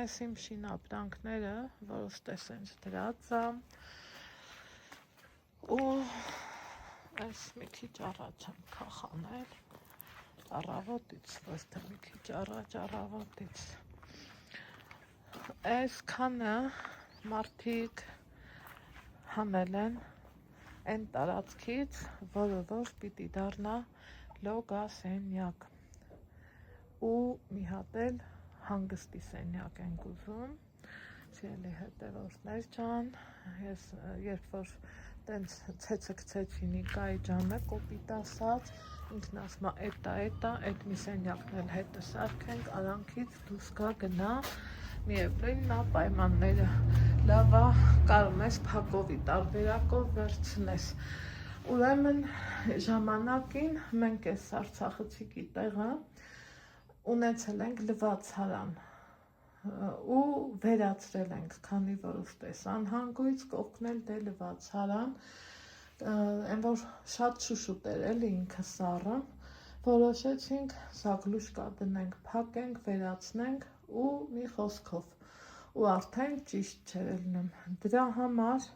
Այս իմ շինապրանքները, որոշ տեսենց դրած է, ու այս մի քիչ առաջ եմ քախանել, առավոտից, ոչ թե մի քիչ առաջ առավոտից։ Այս քանը մարդիկ հանել են այն տարածքից, որը որ պիտի դառնա լոգասենյակ, ու մի հատ էլ հանգստի սենյակ ենք ուզում, սիրելի հետևորդներ ջան, ես երբ որ տենց ցեցկցեցի Նիկայի ջանը, կոպիտ ասած, ինքն ասում է էտա, մի սենյակն էլ հետը սարքենք, արանքից դուրս գա գնա, միևնույն նա պայմանները լավ է, կարում ես փակովի տարբերակով վերցնես։ Ուրեմն ժամանակին մենք այս Արցախցիկի տեղը ունեցել ենք լվացարան ու վերացրել ենք, քանի որ ուստես անհանգույց կողքնել դե լվացարան, այն որ շատ շուշուտ էր էլի ինքը սառը, որոշեցինք Զագլուշկա դնենք, փակենք, վերացնենք ու մի խոսքով, ու արդեն ճիշտ չէր ելնում։ Դրա համար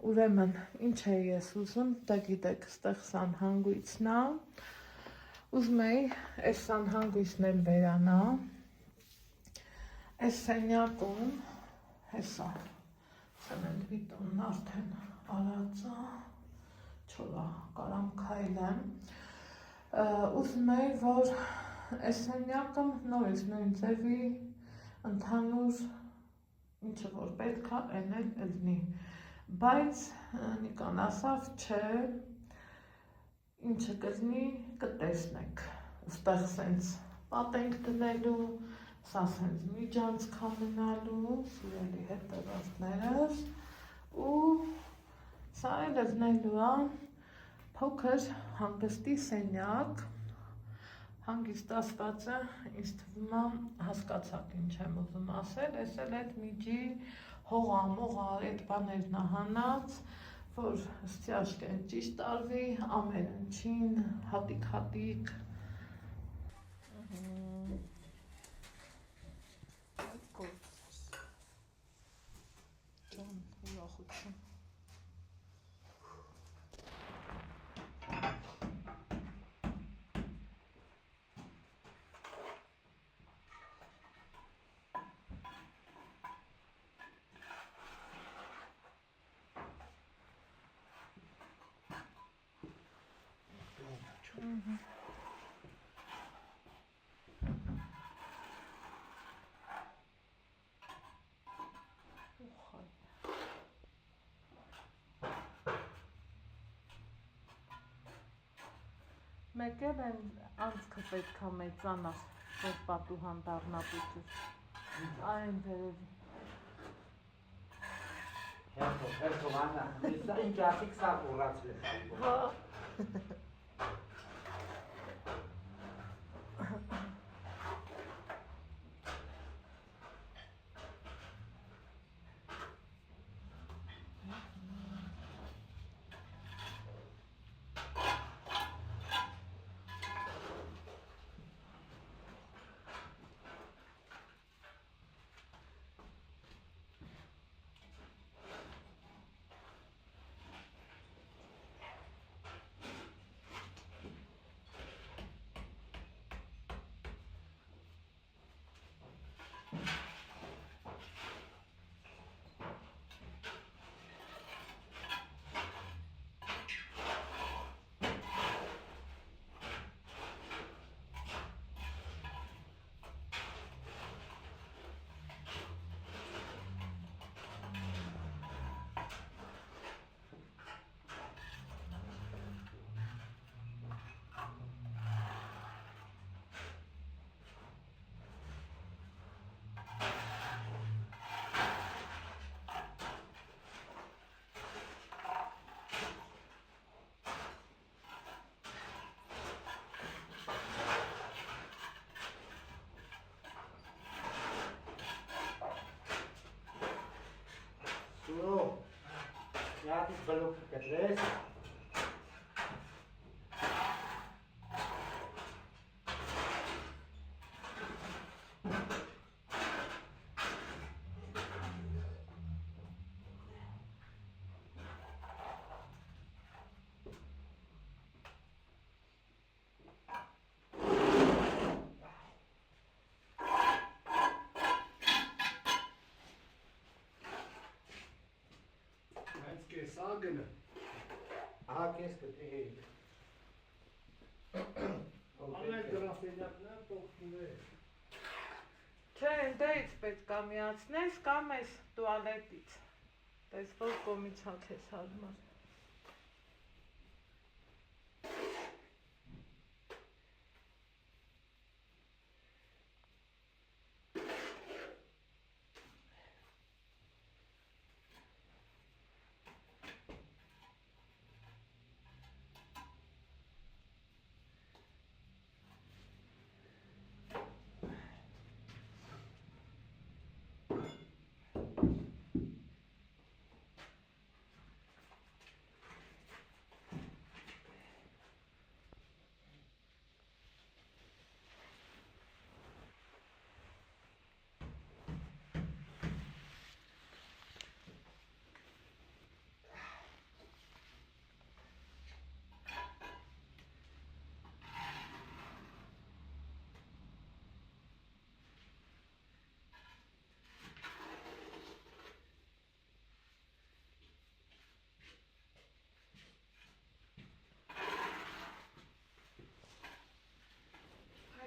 ուրեմն ինչ էի ես ուզում, դե գիտեք, ստեղ սանհանգույցն է, ուզում էի այս սանհանգույցն էլ վերանա, այս սենյակում, հեսա, սեմենտբիտոնն արդեն արած է, չորա, կարամ քայլեմ, ուզում էի, որ այս սենյակը նորից նույն ձևի ընդհանուր ինչը որ պետք է այն էլ ելնի, բայց Նիկան ասավ, չէ, ինչը կլինի կտեսնենք, ուստեղ սենց պատ ենք դնելու, սա սենց միջանցք մնալու, սիրելի հետևորդներս, ու սա էլ ելնելու է փոքր հանգստի սենյակ, հանգստացված է, ինձ թվում է հասկացաք ինչ եմ ուզում ասել, ես էլ այդ միջի հողա, այդ բաներն հանած, որ ստյաշկեն ճիշտ արվի, ամեն ինչին, հատիկ, ջան, ուրախություն։ Մեկ էլ են անցքը պետք է մեծանար, որ պատուհան դառնա պիտուր, այն վերևի։ Հերթով, Աննա, ինչ ասիք սա ուռացվել։ Suro, ya te espero que tres. Անգենը։ Ահա կես կտրի հեի։ Անայ գրասենյակն է տոքտուր է։ Չէ, ընդերից պետք է միացնես կամ այս տուալետից։ Տես որ կոմից հա քեզ հարմար։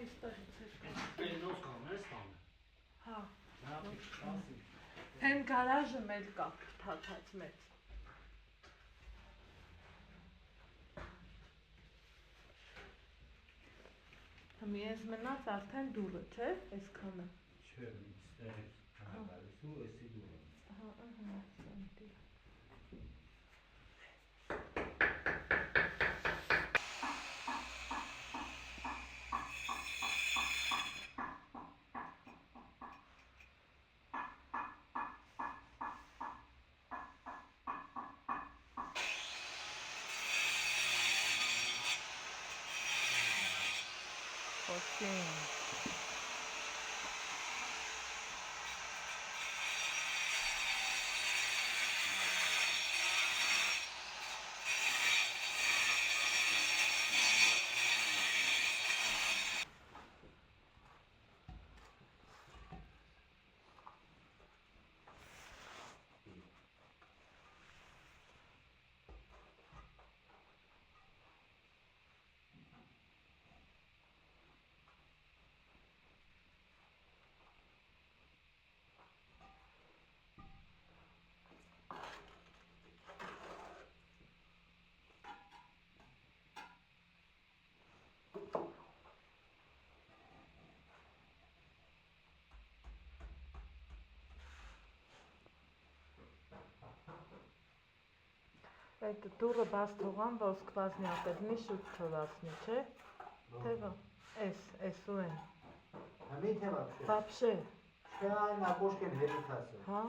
Այստեղից է կա։ Պենոս կան ես տանը։ Հա։ Ասի։ Հեն գարաժը մեր կա, թաթած մեծ։ Մի ես մնաց արդեն դուրը, չէ՞, այսքանը։ Չէ, ստեղից հնագալիս ու էսի դուրը։ Հա, ահա, սանտի։ Խոսին։ Այդ դուրը բաց թողան, որ սկվազնյակեզնի շուտ թողացնի, չէ՞։ Թևա, էս ու են։ Համի թե вообще։ Вообще։ Չէ, այն ակոշկեն հերիքասը։ Հա։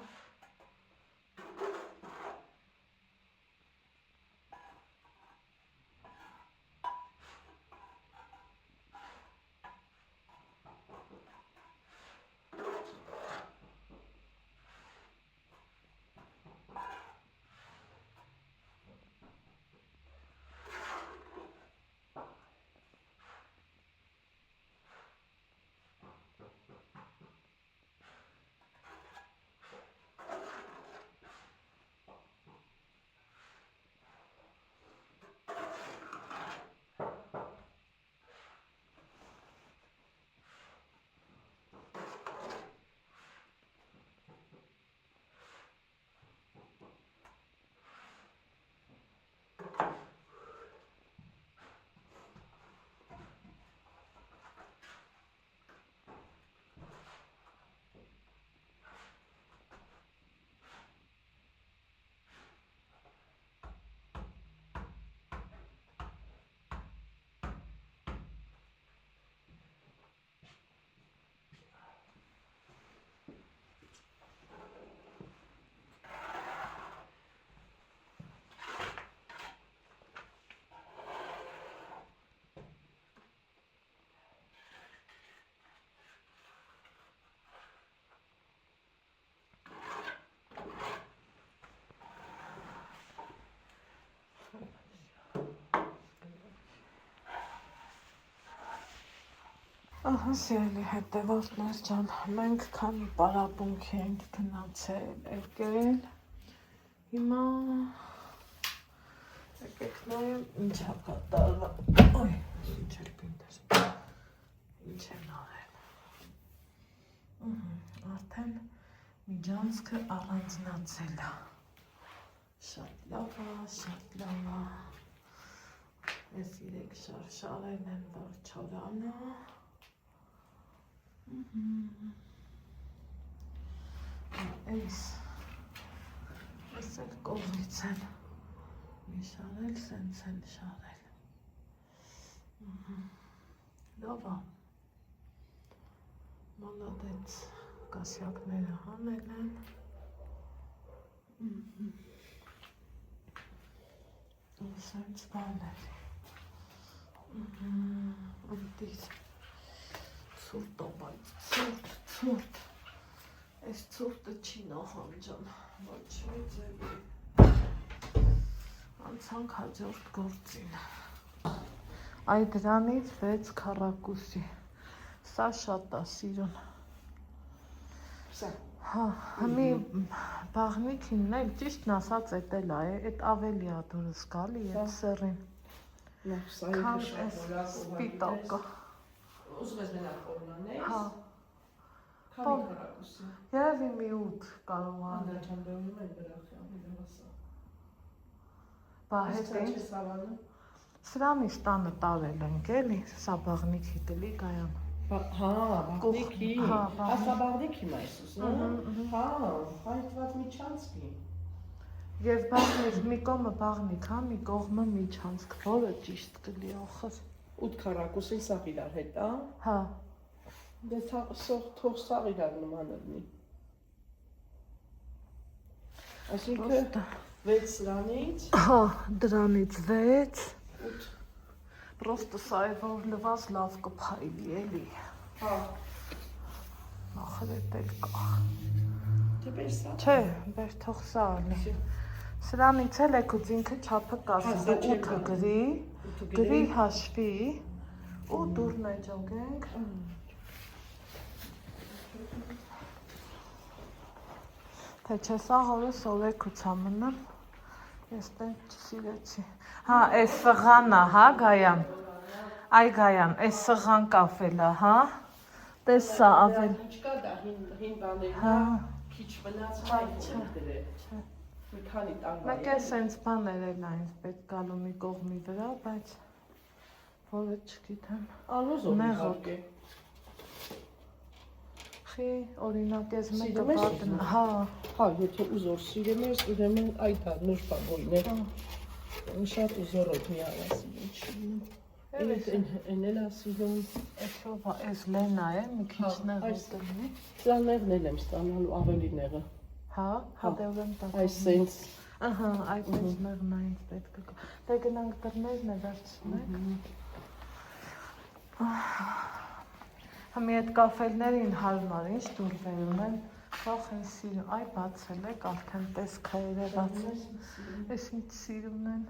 Ահա սիրելի հետևորդներ ջան, մենք քանի պարապմունքի ենք գնացել եկել, հիմա Եկեք նայեմ ինչ ա կատարվում։ Ոյ, ինչ էլ պինտես։ Ինչ են արել։ Արդեն միջանցքը առանձնացել է։ Շատ լավ է, շատ լավ է։ Ես 3 շարշարել եմ, որ չորանա։ Այս էլ կողմից են մի շարել, սենց են շարել։ Լավ է։ Մոլոդեց կասյակները հանել են։ Սենց բաներ։ Ուրդից ցուրտ է, բայց ցուրտ։ Այս ցուրտը չի նահանջան, ոչ մի ձևի։ Անցանք հաջորդ գործին։ Այ դրանից 6 քառակուսի։ Սա շատ է սիրուն։ Հա, մի բաղնիքինն էլ ճիշտն ասած էդ էլ է, էդ ավելի է դուրս գալի, էդ սեռին։ Քան էս սպիտակը։ Ուզում ես մենակ կորնանես։ Հա։ Քանի քառակուսի։ Երևի մի 8 կարող է։ Անդրաչանդրում են բրախի ամենավասա։ Բա հետ Ինչ է։ սավանը։ Սրանից տանը տարել ենք էլի, սա բաղնիքի դլի կայան։ Հա, բաղնիքի։ Հա, Ասա բաղնիքի մայսուս, հա, հայտված միջանցքի։ Եվ բաղնիք, մի կողմը բաղնիք, հա, մի կողմը միջանցք, որը ճիշտ կլի ախր։ 8 քառակուսին սաղ իրար հետ, հա։ Հա։ Դե թող սաղ իրար նման լինի։ Այսինքն 6 սրանից։ Հա, դրանից 6։ 8 Պրոստը սա է, որ լվազ լավ կփայլի էլի։ Հա։ Ախր էդ էլ կա։ Դե բեր սա։ Չէ, բեր թող սա ալի։ Սրանից էլ եկուց ինքը չափը կասի, դու 8-ը գրի հաշվի ու դուրն է ճոգենք։ Թե չէ սա հորը սովեկուցա մնամ, ես տեն չսիրեցի։ Հա, այս սղանա, հա, գայան, այ գայան, այս սղան կավել է, հա, տես սա ավել։ Ինչ կա դա հին բաներն Հա։ քիչ մնացել դրել։ Մի քանի տարվա։ Մեկ է սենց բաներ էլ այնց պետք գալու մի կողմի վրա, բայց որը չգիտեմ։ Անուզով Մեղոտ։ Խի, օրինակ ես մեկը Սիրում ես բատն, ուզում։ հա։ Հա, եթե ուզոր սիրեմ ես, ուրեմն այդ է նոր բագոյն է։ Շատ ուզորով մի արասի ինչ լինում։ Են էլ ասիլում։ Էսով է, էս լենա է, մի քիչ նեղոտ լինի։ Սա նեղն էլ եմ ստանալու ավելի նեղը։ Հա, հատեղեմ տակ։ Այս սենց։ Ահա, այդպես նեղն այնց պետք է։ Դե գնանք դռներն է վերցնենք։ Համի այդ կաֆելներին հարմար, ինչ դուրվերում են, վախ են սիրում, այ բացել եք, արդեն տեսքը երևաց, ես ինչ սիրուն են,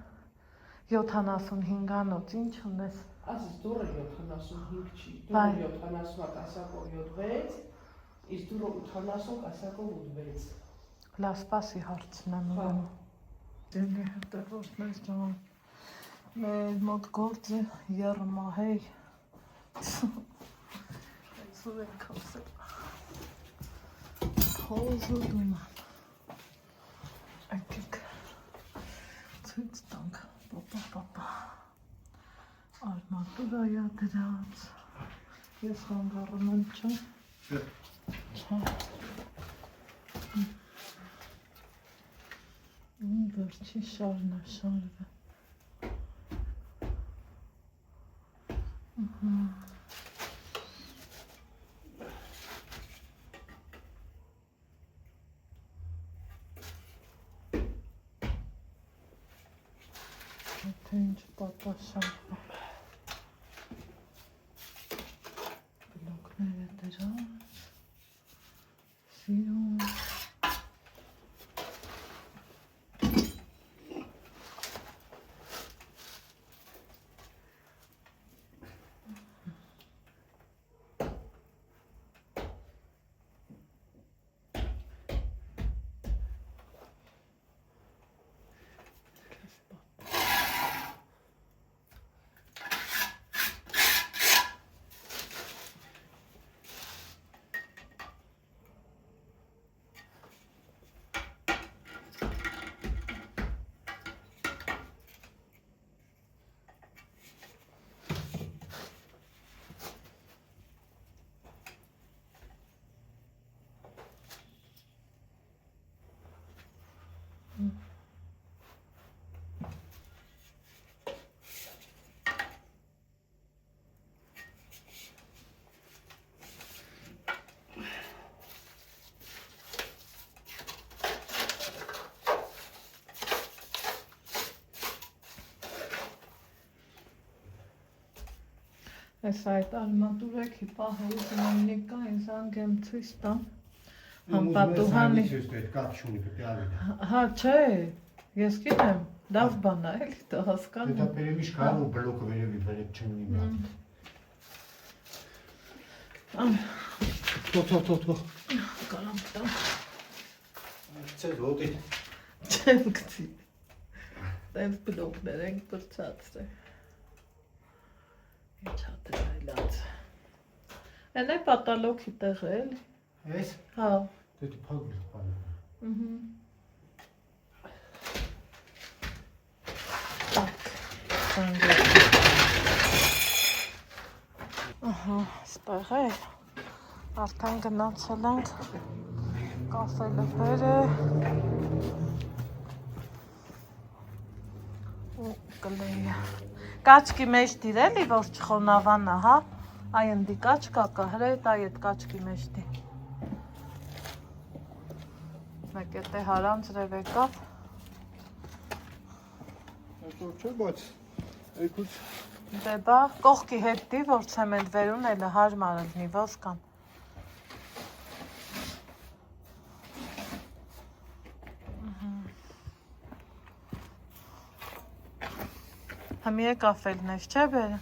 75-անոց, ինչ ունես։ Ասես դուրը 75 չի, դուրը 70 կասակով 7-6, իսկ դուրը 80 կասակով 8-6։ Լավ, սպասի հարցնեմ ուրեմն։ Դենի հետևորդներ ջան, մեր մոտ գործը եռմահեյ։ Այսօր ենք ասել։ Փոզուդում եմ։ Եկեք ցույց տանք, պապա։ Արմատուրա է դրած։ Ես խանգարում եմ, չէ։ Վերջի շարն է շարվը։ Թե ինչ պատասխան։ Բլոկները դրած։ Սիրուն։ Այս այդ արմատուրեքի պահը ուզում եմ նիկա, ինձ անգեմ ցույց տամ։ Համպատուհանի։ Հա, չէ, ես գիտեմ, լավ բան է, էլի դա հասկանում։ Դա բերեմիշ կարող բլոկը վերևի վերև չունի նա։ Թող։ Կարամ տամ։ Ցեզ ոտի։ Չեմ գցի։ Տենց բլոկներ ենք բրցացրել։ Ինչ հատրայլած։ Են է պատալոքի տեղը էլի։ Ես։ Հա։ Դե փակ բան։ Так, սանգը։ Ահա, ստեղ է։ Արդեն գնացել ենք կաֆե լպերը։ Ու կլեյը։ Կաչկի մեջ դիրելի, որ չխոնավանա, հա։ Այ ընդի կաչկա կա, հրետ այ էդ կաչկի մեջ դի։ Մեկ էտ է հարան ծրև եկավ։ Այսօր չէ, բայց այգուց Դե բա, կողքի հետ դի, որ ցեմենտ վերուն էլը հարմար լինի, ոսկան։ Համի է կաֆելնես, չէ բերը։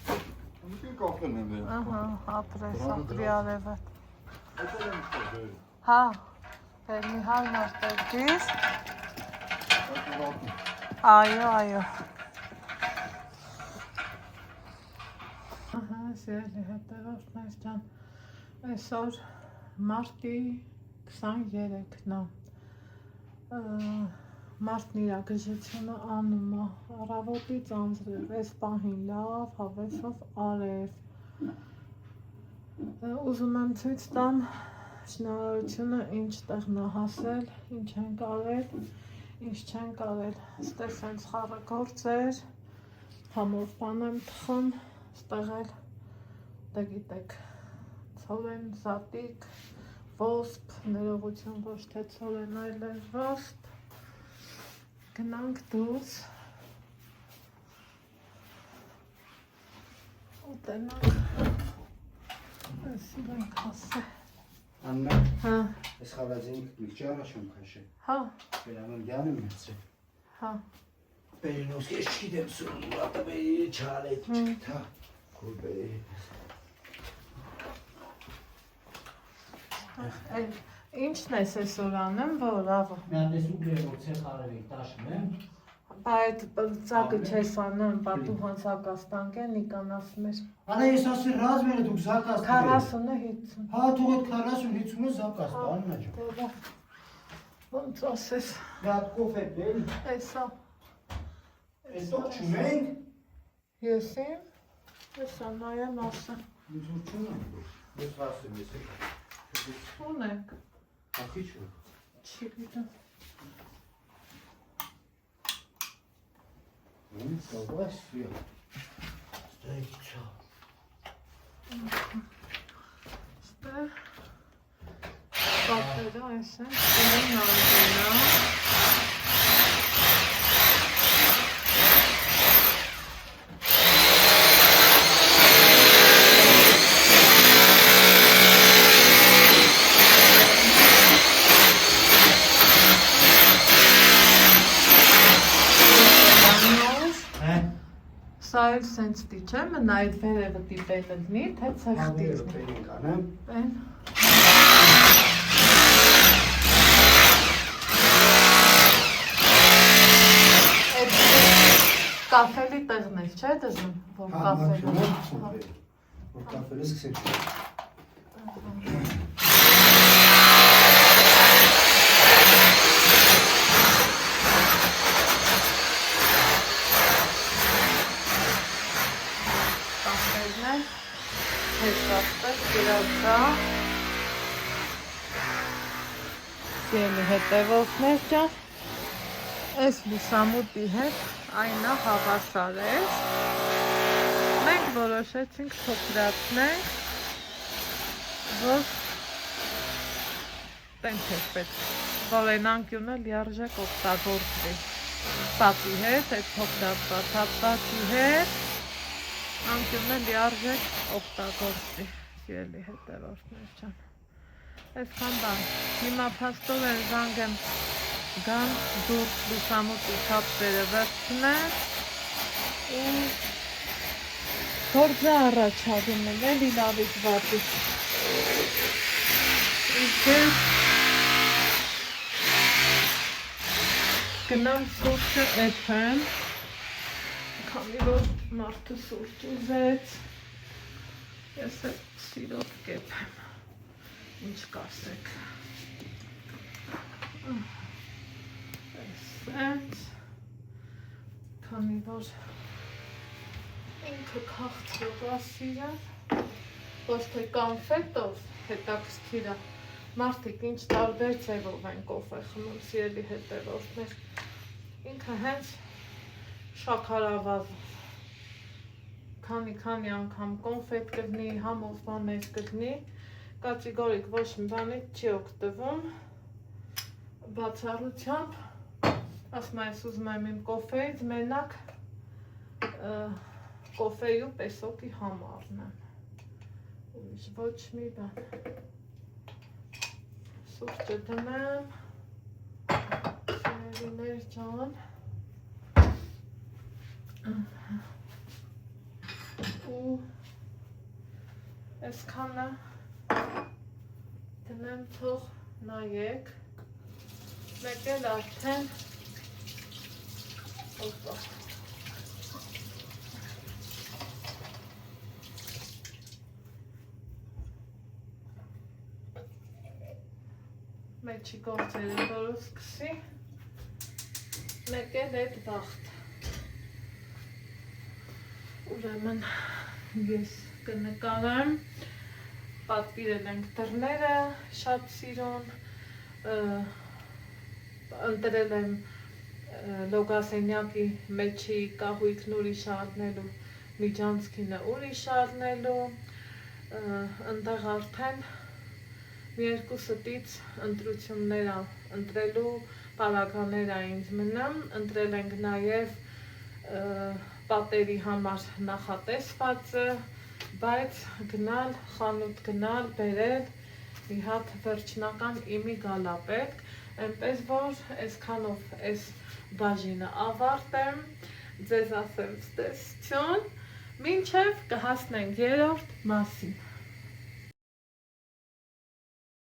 Ինչ կաֆեն եմ վերել։ Ահա, ապրես, ապրի արևդ։ Այսօր եմ ստեղել։ Հա, բերնի հարմար տեղդիր։ Այո։ Ահա, սիրելի հետևորդներ ջան, այսօր մարտի 23-ն է։ Մարդն իրագժությունը անում է, առավոտից անձրև, այս պահին լավ, հավեսով արև։ Ուզում եմ ցույց տամ շնորհավորությունը ինչ տեղն է հասել, ինչ ենք արել, ինչ չենք արել։ Ստեղ սենց խառը գործեր, համով բան եմ թխում, ստեղ էլ, դե գիտեք, ցորեն, զատիկ, ոսպ, ներողություն ոչ թե ցորեն, այլ է վասպ։ Գնանք դուրս ուտենանք, այսիվ ենք հասել։ Աննա, Հա, ես խավազին միլճի առաջ եմ քաշել։ հա, Վերանալ գյանը մեցրել։ հա, Բերինոս ես չգիտեմ սուրն ուրատը բերի չալետ չգտա, կուր բերի։ ինչն ես այսօր անեմ, որ ավը։ Mən də ուգրեվոր ցեխարևի տաշում եմ։ Այդ ծակը չես անում, պատուհան սակաստանք է, նիկան ասում էր։ Անա ես ասի ռազմ էր դուք զակաստ բերի։ 40-ը 50։ Հա թող այդ 40-50-ը զակաստ, աննա ջան։ Դե ոնց ասես, Դա կոֆե բերի։ այսա։ Այս դող չունենք։ Եսիմ, այսա նայեմ ասեմ։ Ինչ որ չունենք։ Ես ասեմ ես։ Ունենք, Ախի չու։ չի գիտեմ։ Կավաս վիա։ Ստայք չա։ Ստեղ կապերը այս են, ստեղ նարդենա։ Սա էլ սենց տի չէ, մնա այդ վերևը տիպել լնի, թե ծեղտից Բերին կանեմ։ են։ Այդ կաֆելի տեղն ես, չէ դզում, որ կաֆելը։ Որ կաֆելը սկսել։ Սիրելի հետևորդներ ջան, Այս լուսամուտի հետ այնա հավասար է։ Մենք որոշեցինք փոքրացնենք, որ տենք է պետք, որ այն անկյունը լիարժեք օգտագործվի։ Պատի հետ, այդ փոքրացված հատվածի հետ անկյունը լիարժեք օգտագործվի, սիրելի հետևորդներ ջան։ Այսքան բան, հիմա փաստորեն զանգեմ գան դուրս լուսամուտի թափերը վերցնեմ ու գործը առաջադրում եմ, էլի լավից վատից։ Իսկ ես գնամ սուրճը էփեմ, քանի որ մարդը սուրճ ուզեց, ես էլ սիրով կեփեմ, ինչ կասեք։ Այսենց, քանի որ ինքը քաղցրով ասիրան, ոչ թե կանֆետով, հետաքրքիր է, մարդիկ ինչ տարբեր ձևով են կոֆե խմում, սիրելի հետևորդներ, ինքը հենց շաքարավազով, քանի անգամ կոնֆետ կգնի, համով բաներ կգնի, կատեգորիկ ոչ մի բանից չի օգտվում, բացառությամբ, ասում ես ուզում եմ իմ կոֆեից մենակ կոֆեյու պեսոկի համարն եմ, ուրիշ ոչ մի բան, սուրճը դնեմ, սիրելիներ ջան, ու այսքանը դնեմ թող նայեք, մեկ էլ արդեն օպա մեջի գործերը որը սկսի, մեկ էլ էդ վաղթ։ Ուրեմն ես կնկարեմ, պատվիրել ենք դռները շատ սիրուն, ընտրել եմ լոգասենյակի մեջի կահույքն ուրիշ առնելու, միջանցքինը ուրիշ առնելու, ընդեղ արդեն մի երկու ստից ընտրություններ ընտրելու պարագաներ ինձ մնամ, ընտրել ենք նաև պատերի համար նախատեսվածը, բայց գնալ, խանութ գնալ, բերել, մի հատ վերջնական իմի գալա պետք, այնպես որ այսքանով այս բաժինը ավարտեմ, ձեզ ասեմ ստեսություն, մինչև կհասնենք երրորդ մասին։